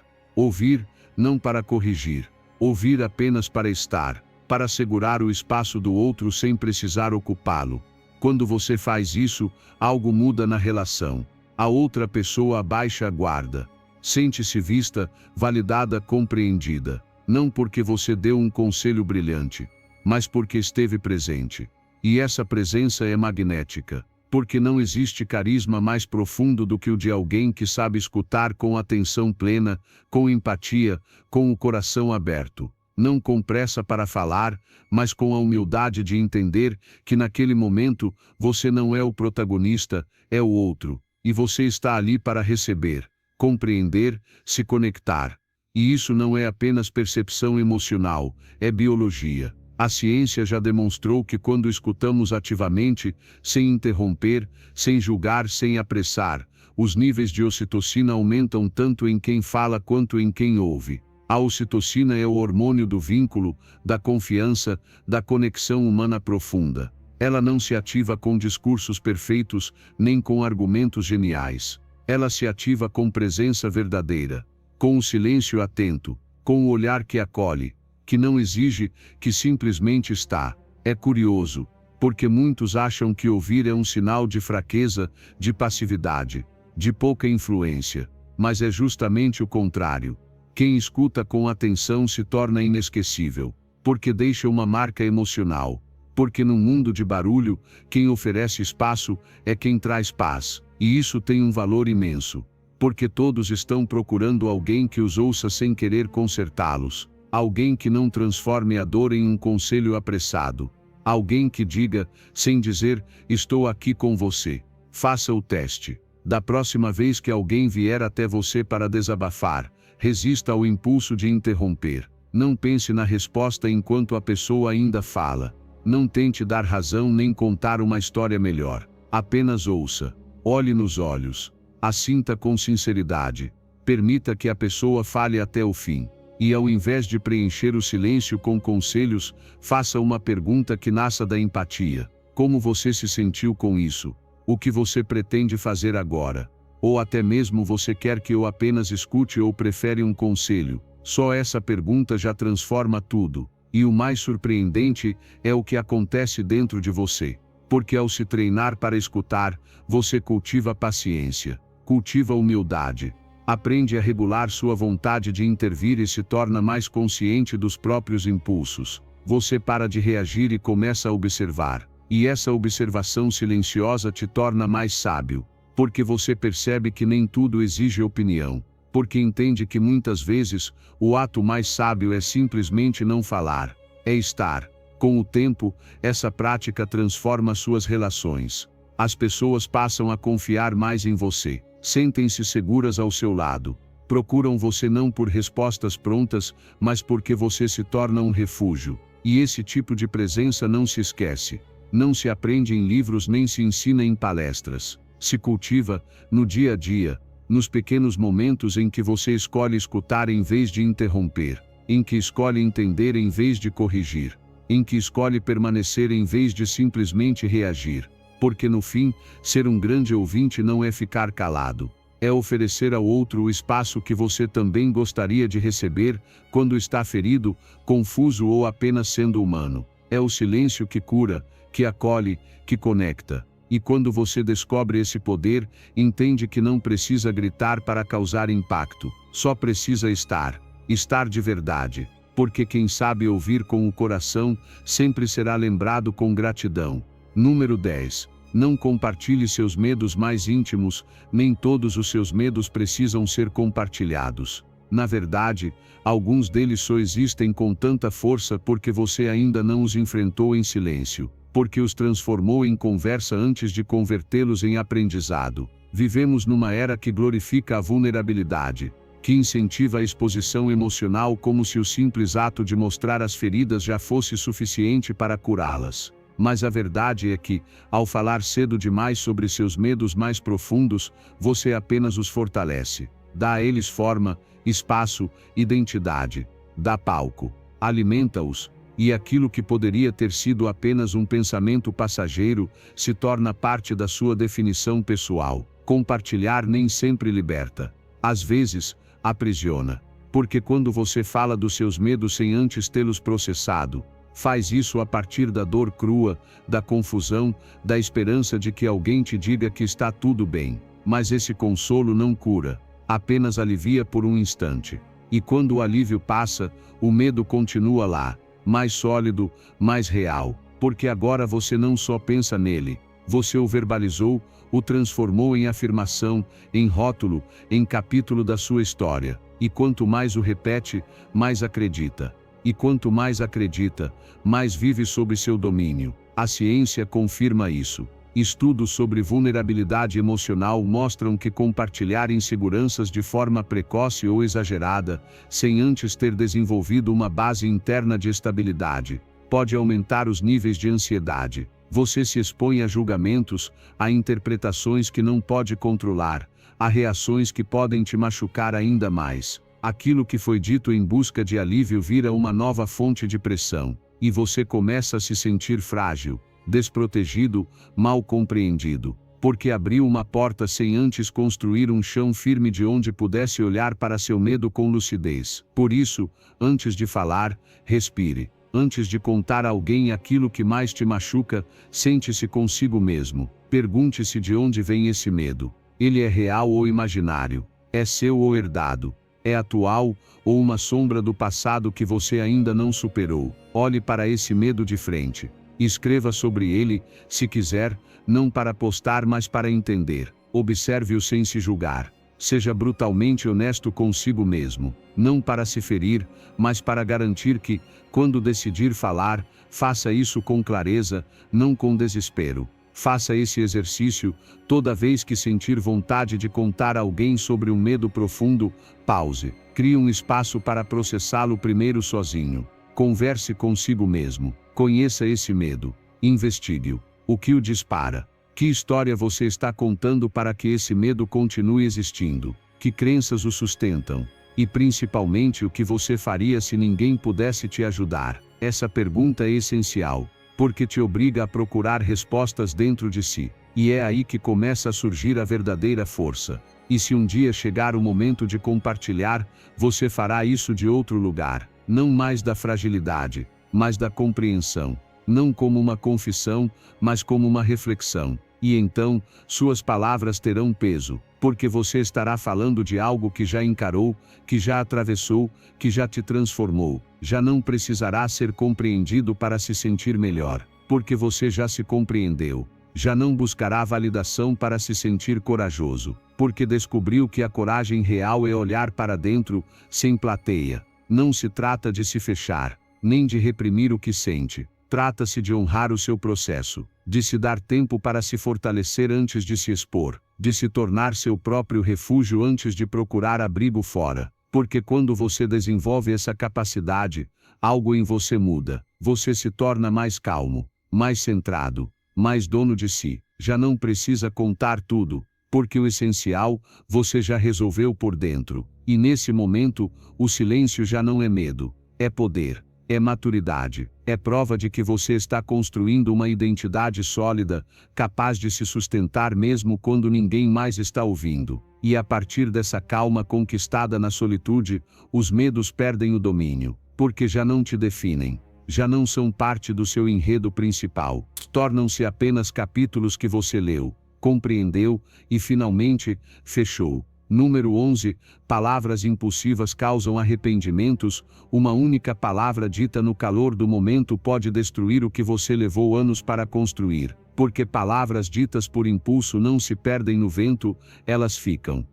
Ouvir, não para corrigir. Ouvir apenas para estar, para segurar o espaço do outro sem precisar ocupá-lo. Quando você faz isso, algo muda na relação. A outra pessoa abaixa a guarda. Sente-se vista, validada, compreendida. Não porque você deu um conselho brilhante, mas porque esteve presente. E essa presença é magnética, porque não existe carisma mais profundo do que o de alguém que sabe escutar com atenção plena, com empatia, com o coração aberto. Não com pressa para falar, mas com a humildade de entender que naquele momento você não é o protagonista, é o outro, e você está ali para receber, compreender, se conectar. E isso não é apenas percepção emocional, é biologia. A ciência já demonstrou que quando escutamos ativamente, sem interromper, sem julgar, sem apressar, os níveis de ocitocina aumentam tanto em quem fala quanto em quem ouve. A ocitocina é o hormônio do vínculo, da confiança, da conexão humana profunda. Ela não se ativa com discursos perfeitos, nem com argumentos geniais. Ela se ativa com presença verdadeira, com o silêncio atento, com o olhar que acolhe, que não exige, que simplesmente está. É curioso, porque muitos acham que ouvir é um sinal de fraqueza, de passividade, de pouca influência. Mas é justamente o contrário. Quem escuta com atenção se torna inesquecível, porque deixa uma marca emocional. Porque num mundo de barulho, quem oferece espaço é quem traz paz, e isso tem um valor imenso. Porque todos estão procurando alguém que os ouça sem querer consertá-los, alguém que não transforme a dor em um conselho apressado, alguém que diga, sem dizer, estou aqui com você. Faça o teste. Da próxima vez que alguém vier até você para desabafar, resista ao impulso de interromper. Não pense na resposta enquanto a pessoa ainda fala. Não tente dar razão nem contar uma história melhor. Apenas ouça. Olhe nos olhos. Assinta com sinceridade. Permita que a pessoa fale até o fim. E ao invés de preencher o silêncio com conselhos, faça uma pergunta que nasça da empatia. Como você se sentiu com isso? O que você pretende fazer agora? Ou até mesmo você quer que eu apenas escute ou prefere um conselho? Só essa pergunta já transforma tudo. E o mais surpreendente é o que acontece dentro de você. Porque ao se treinar para escutar, você cultiva paciência, cultiva humildade, aprende a regular sua vontade de intervir e se torna mais consciente dos próprios impulsos. Você para de reagir e começa a observar. E essa observação silenciosa te torna mais sábio. Porque você percebe que nem tudo exige opinião. Porque entende que muitas vezes, o ato mais sábio é simplesmente não falar, é estar. Com o tempo, essa prática transforma suas relações. As pessoas passam a confiar mais em você, sentem-se seguras ao seu lado. Procuram você não por respostas prontas, mas porque você se torna um refúgio. E esse tipo de presença não se esquece. Não se aprende em livros nem se ensina em palestras. Se cultiva, no dia a dia, nos pequenos momentos em que você escolhe escutar em vez de interromper, em que escolhe entender em vez de corrigir, em que escolhe permanecer em vez de simplesmente reagir. Porque no fim, ser um grande ouvinte não é ficar calado, é oferecer ao outro o espaço que você também gostaria de receber, quando está ferido, confuso ou apenas sendo humano. É o silêncio que cura, que acolhe, que conecta. E quando você descobre esse poder, entende que não precisa gritar para causar impacto, só precisa estar de verdade. Porque quem sabe ouvir com o coração, sempre será lembrado com gratidão. Número 10. Não compartilhe seus medos mais íntimos, nem todos os seus medos precisam ser compartilhados. Na verdade, alguns deles só existem com tanta força porque você ainda não os enfrentou em silêncio. Porque os transformou em conversa antes de convertê-los em aprendizado. Vivemos numa era que glorifica a vulnerabilidade, que incentiva a exposição emocional como se o simples ato de mostrar as feridas já fosse suficiente para curá-las. Mas a verdade é que, ao falar cedo demais sobre seus medos mais profundos, você apenas os fortalece. Dá a eles forma, espaço, identidade. Dá palco. Alimenta-os. E aquilo que poderia ter sido apenas um pensamento passageiro, se torna parte da sua definição pessoal. Compartilhar nem sempre liberta. Às vezes, aprisiona. Porque quando você fala dos seus medos sem antes tê-los processado, faz isso a partir da dor crua, da confusão, da esperança de que alguém te diga que está tudo bem. Mas esse consolo não cura, apenas alivia por um instante. E quando o alívio passa, o medo continua lá. Mais sólido, mais real, porque agora você não só pensa nele, você o verbalizou, o transformou em afirmação, em rótulo, em capítulo da sua história. E quanto mais o repete, mais acredita. E quanto mais acredita, mais vive sob seu domínio. A ciência confirma isso. Estudos sobre vulnerabilidade emocional mostram que compartilhar inseguranças de forma precoce ou exagerada, sem antes ter desenvolvido uma base interna de estabilidade, pode aumentar os níveis de ansiedade. Você se expõe a julgamentos, a interpretações que não pode controlar, a reações que podem te machucar ainda mais. Aquilo que foi dito em busca de alívio vira uma nova fonte de pressão, e você começa a se sentir frágil, desprotegido, mal compreendido, porque abriu uma porta sem antes construir um chão firme de onde pudesse olhar para seu medo com lucidez. Por isso, antes de falar, respire. Antes de contar a alguém aquilo que mais te machuca, sente-se consigo mesmo. Pergunte-se de onde vem esse medo. Ele é real ou imaginário? É seu ou herdado? É atual, ou uma sombra do passado que você ainda não superou? Olhe para esse medo de frente. Escreva sobre ele, se quiser, não para postar mas para entender. Observe-o sem se julgar. Seja brutalmente honesto consigo mesmo, não para se ferir, mas para garantir que, quando decidir falar, faça isso com clareza, não com desespero. Faça esse exercício, toda vez que sentir vontade de contar a alguém sobre um medo profundo, pause. Crie um espaço para processá-lo primeiro sozinho. Converse consigo mesmo. Conheça esse medo. Investigue-o. O que o dispara? Que história você está contando para que esse medo continue existindo? Que crenças o sustentam? E principalmente o que você faria se ninguém pudesse te ajudar? Essa pergunta é essencial, porque te obriga a procurar respostas dentro de si. E é aí que começa a surgir a verdadeira força. E se um dia chegar o momento de compartilhar, você fará isso de outro lugar, não mais da fragilidade, mas da compreensão. Não como uma confissão, mas como uma reflexão. E então, suas palavras terão peso, porque você estará falando de algo que já encarou, que já atravessou, que já te transformou. Já não precisará ser compreendido para se sentir melhor, porque você já se compreendeu. Já não buscará validação para se sentir corajoso, porque descobriu que a coragem real é olhar para dentro, sem plateia. Não se trata de se fechar, nem de reprimir o que sente. Trata-se de honrar o seu processo, de se dar tempo para se fortalecer antes de se expor, de se tornar seu próprio refúgio antes de procurar abrigo fora. Porque quando você desenvolve essa capacidade, algo em você muda. Você se torna mais calmo, mais centrado, mais dono de si. Já não precisa contar tudo, porque o essencial você já resolveu por dentro. E nesse momento, o silêncio já não é medo, é poder. É maturidade, é prova de que você está construindo uma identidade sólida, capaz de se sustentar mesmo quando ninguém mais está ouvindo. E a partir dessa calma conquistada na solitude, os medos perdem o domínio, porque já não te definem, já não são parte do seu enredo principal. Tornam-se apenas capítulos que você leu, compreendeu e finalmente fechou. Número 11. Palavras impulsivas causam arrependimentos. Uma única palavra dita no calor do momento pode destruir o que você levou anos para construir. Porque palavras ditas por impulso não se perdem no vento, elas ficam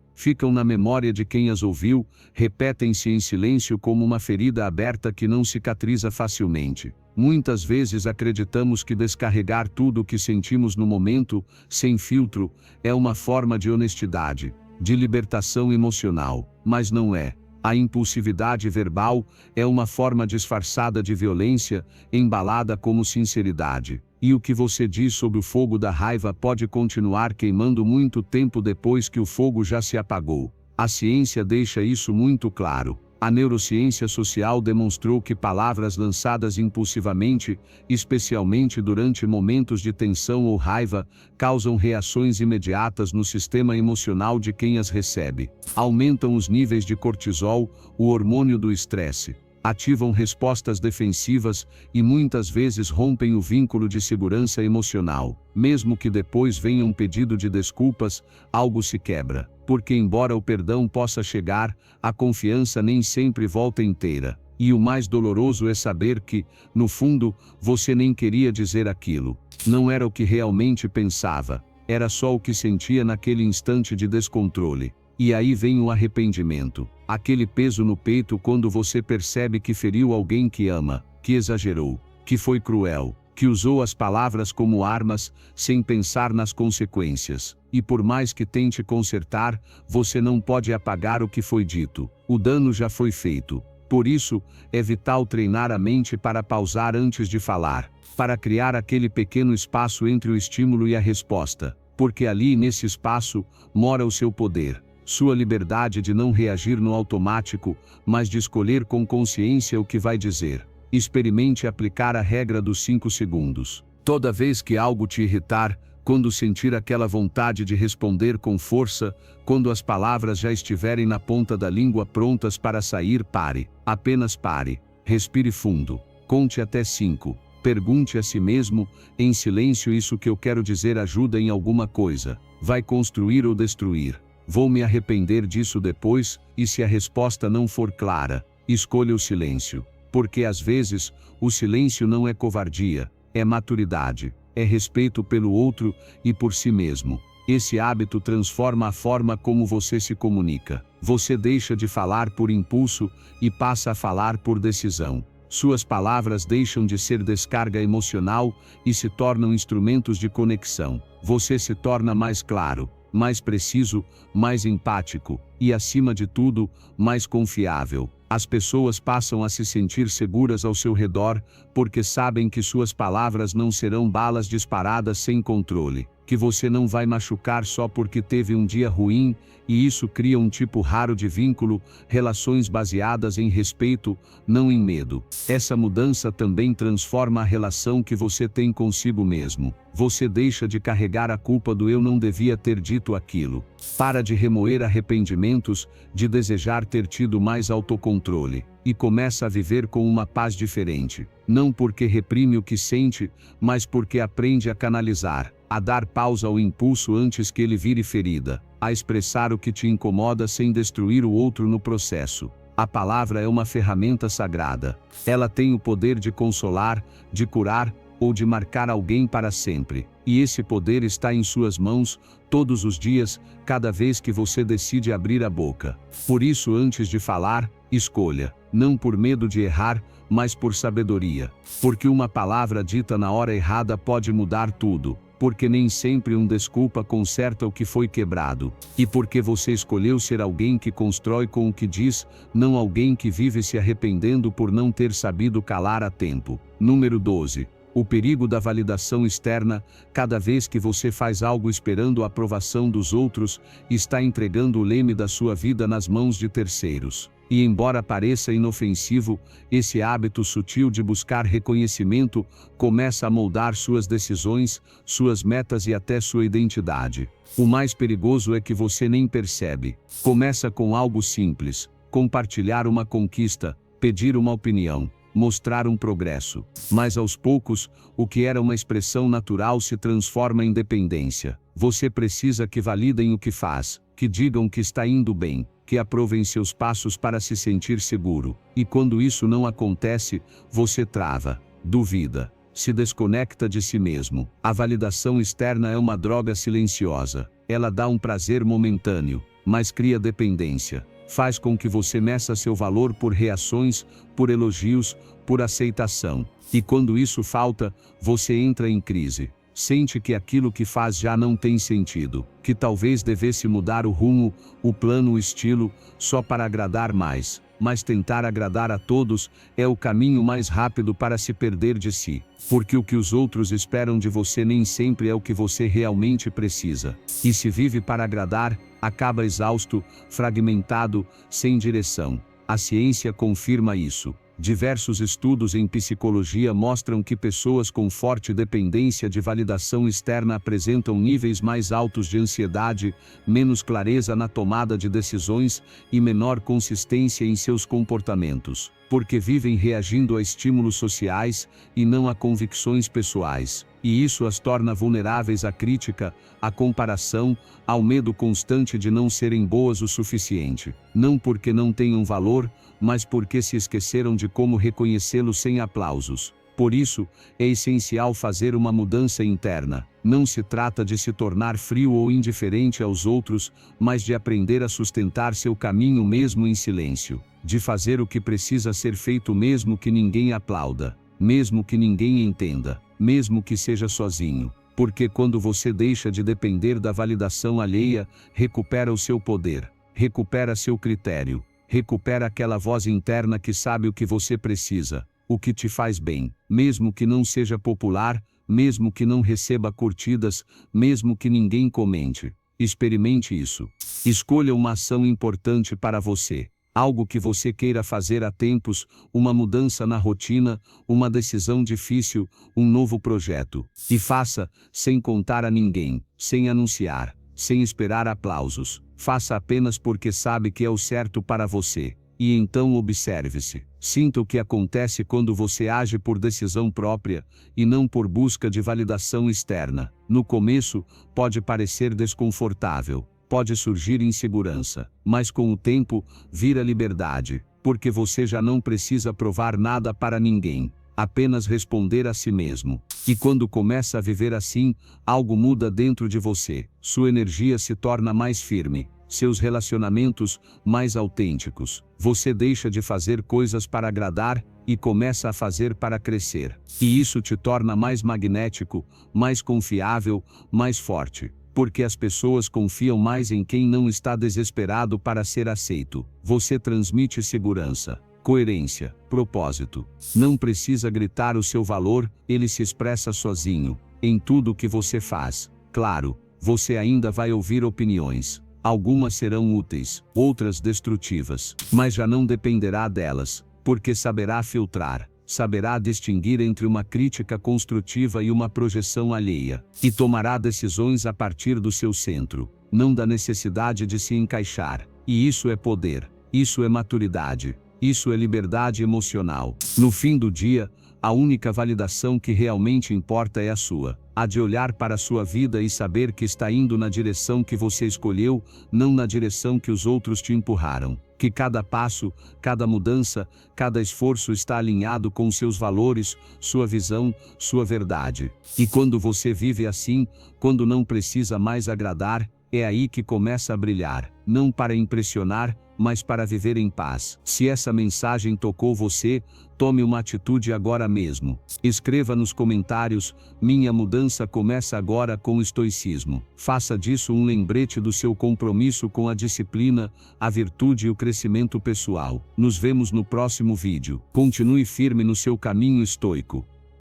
na memória de quem as ouviu, repetem-se em silêncio como uma ferida aberta que não cicatriza facilmente. Muitas vezes acreditamos que descarregar tudo o que sentimos no momento, sem filtro, é uma forma de honestidade, de libertação emocional, mas não é. A impulsividade verbal é uma forma disfarçada de violência, embalada como sinceridade. E o que você diz sobre o fogo da raiva pode continuar queimando muito tempo depois que o fogo já se apagou. A ciência deixa isso muito claro. A neurociência social demonstrou que palavras lançadas impulsivamente, especialmente durante momentos de tensão ou raiva, causam reações imediatas no sistema emocional de quem as recebe. Aumentam os níveis de cortisol, o hormônio do estresse. Ativam respostas defensivas e muitas vezes rompem o vínculo de segurança emocional. Mesmo que depois venha um pedido de desculpas, algo se quebra. Porque embora o perdão possa chegar, a confiança nem sempre volta inteira. E o mais doloroso é saber que, no fundo, você nem queria dizer aquilo. Não era o que realmente pensava. Era só o que sentia naquele instante de descontrole. E aí vem o arrependimento. Aquele peso no peito quando você percebe que feriu alguém que ama, que exagerou, que foi cruel, que usou as palavras como armas, sem pensar nas consequências. E por mais que tente consertar, você não pode apagar o que foi dito. O dano já foi feito. Por isso, é vital treinar a mente para pausar antes de falar, para criar aquele pequeno espaço entre o estímulo e a resposta, porque ali nesse espaço mora o seu poder, sua liberdade de não reagir no automático, mas de escolher com consciência o que vai dizer. Experimente aplicar a regra dos 5 segundos. Toda vez que algo te irritar, quando sentir aquela vontade de responder com força, quando as palavras já estiverem na ponta da língua prontas para sair, pare. Apenas pare. Respire fundo. Conte até 5. Pergunte a si mesmo, em silêncio: isso que eu quero dizer ajuda em alguma coisa? Vai construir ou destruir? Vou me arrepender disso depois? E se a resposta não for clara, escolha o silêncio. Porque às vezes, o silêncio não é covardia, é maturidade, é respeito pelo outro e por si mesmo. Esse hábito transforma a forma como você se comunica. Você deixa de falar por impulso e passa a falar por decisão. Suas palavras deixam de ser descarga emocional e se tornam instrumentos de conexão. Você se torna mais claro, mais preciso, mais empático e, acima de tudo, mais confiável. As pessoas passam a se sentir seguras ao seu redor, porque sabem que suas palavras não serão balas disparadas sem controle, que você não vai machucar só porque teve um dia ruim, e isso cria um tipo raro de vínculo, relações baseadas em respeito, não em medo. Essa mudança também transforma a relação que você tem consigo mesmo. Você deixa de carregar a culpa do "eu não devia ter dito aquilo". Para de remoer arrependimentos, de desejar ter tido mais autocontrole, e começa a viver com uma paz diferente. Não porque reprime o que sente, mas porque aprende a canalizar, a dar pausa ao impulso antes que ele vire ferida, a expressar o que te incomoda sem destruir o outro no processo. A palavra é uma ferramenta sagrada. Ela tem o poder de consolar, de curar, ou de marcar alguém para sempre. E esse poder está em suas mãos, todos os dias, cada vez que você decide abrir a boca. Por isso, antes de falar, escolha, não por medo de errar, mas por sabedoria. Porque uma palavra dita na hora errada pode mudar tudo. Porque nem sempre um desculpa conserta o que foi quebrado. E porque você escolheu ser alguém que constrói com o que diz, não alguém que vive se arrependendo por não ter sabido calar a tempo. Número 12. O perigo da validação externa. Cada vez que você faz algo esperando a aprovação dos outros, está entregando o leme da sua vida nas mãos de terceiros. E embora pareça inofensivo, esse hábito sutil de buscar reconhecimento começa a moldar suas decisões, suas metas e até sua identidade. O mais perigoso é que você nem percebe. Começa com algo simples: compartilhar uma conquista, pedir uma opinião, mostrar um progresso. Mas aos poucos, o que era uma expressão natural se transforma em dependência. Você precisa que validem o que faz, que digam que está indo bem, que aprovem seus passos para se sentir seguro. E quando isso não acontece, você trava, duvida, se desconecta de si mesmo. A validação externa é uma droga silenciosa. Ela dá um prazer momentâneo, mas cria dependência. Faz com que você meça seu valor por reações, por elogios, por aceitação. E quando isso falta, você entra em crise. Sente que aquilo que faz já não tem sentido, que talvez devesse mudar o rumo, o plano, o estilo, só para agradar mais. Mas tentar agradar a todos é o caminho mais rápido para se perder de si. Porque o que os outros esperam de você nem sempre é o que você realmente precisa. E se vive para agradar, acaba exausto, fragmentado, sem direção. A ciência confirma isso. Diversos estudos em psicologia mostram que pessoas com forte dependência de validação externa apresentam níveis mais altos de ansiedade, menos clareza na tomada de decisões e menor consistência em seus comportamentos, porque vivem reagindo a estímulos sociais e não a convicções pessoais. E isso as torna vulneráveis à crítica, à comparação, ao medo constante de não serem boas o suficiente. Não porque não tenham valor, mas porque se esqueceram de como reconhecê-lo sem aplausos. Por isso, é essencial fazer uma mudança interna. Não se trata de se tornar frio ou indiferente aos outros, mas de aprender a sustentar seu caminho mesmo em silêncio. De fazer o que precisa ser feito mesmo que ninguém aplauda, mesmo que ninguém entenda, mesmo que seja sozinho. Porque quando você deixa de depender da validação alheia, recupera o seu poder, recupera seu critério, Recupera aquela voz interna que sabe o que você precisa, o que te faz bem, mesmo que não seja popular, mesmo que não receba curtidas, mesmo que ninguém comente. Experimente isso. Escolha uma ação importante para você. Algo que você queira fazer há tempos, uma mudança na rotina, uma decisão difícil, um novo projeto. E faça, sem contar a ninguém, sem anunciar, sem esperar aplausos. Faça apenas porque sabe que é o certo para você. E então observe-se. Sinta o que acontece quando você age por decisão própria, e não por busca de validação externa. No começo, pode parecer desconfortável. Pode surgir insegurança, mas com o tempo, vira liberdade, porque você já não precisa provar nada para ninguém, apenas responder a si mesmo. E quando começa a viver assim, algo muda dentro de você, sua energia se torna mais firme, seus relacionamentos mais autênticos. Você deixa de fazer coisas para agradar e começa a fazer para crescer. E isso te torna mais magnético, mais confiável, mais forte. Porque as pessoas confiam mais em quem não está desesperado para ser aceito. Você transmite segurança, coerência, propósito. Não precisa gritar o seu valor, ele se expressa sozinho, em tudo o que você faz. Claro, você ainda vai ouvir opiniões. Algumas serão úteis, outras destrutivas, mas já não dependerá delas, porque saberá filtrar. Saberá distinguir entre uma crítica construtiva e uma projeção alheia, e tomará decisões a partir do seu centro, não da necessidade de se encaixar. E isso é poder, isso é maturidade, isso é liberdade emocional. No fim do dia, a única validação que realmente importa é a sua. A de olhar para a sua vida e saber que está indo na direção que você escolheu, não na direção que os outros te empurraram. Que cada passo, cada mudança, cada esforço está alinhado com seus valores, sua visão, sua verdade. E quando você vive assim, quando não precisa mais agradar, é aí que começa a brilhar, não para impressionar, mas para viver em paz. Se essa mensagem tocou você, tome uma atitude agora mesmo. Escreva nos comentários: minha mudança começa agora com estoicismo. Faça disso um lembrete do seu compromisso com a disciplina, a virtude e o crescimento pessoal. Nos vemos no próximo vídeo. Continue firme no seu caminho estoico.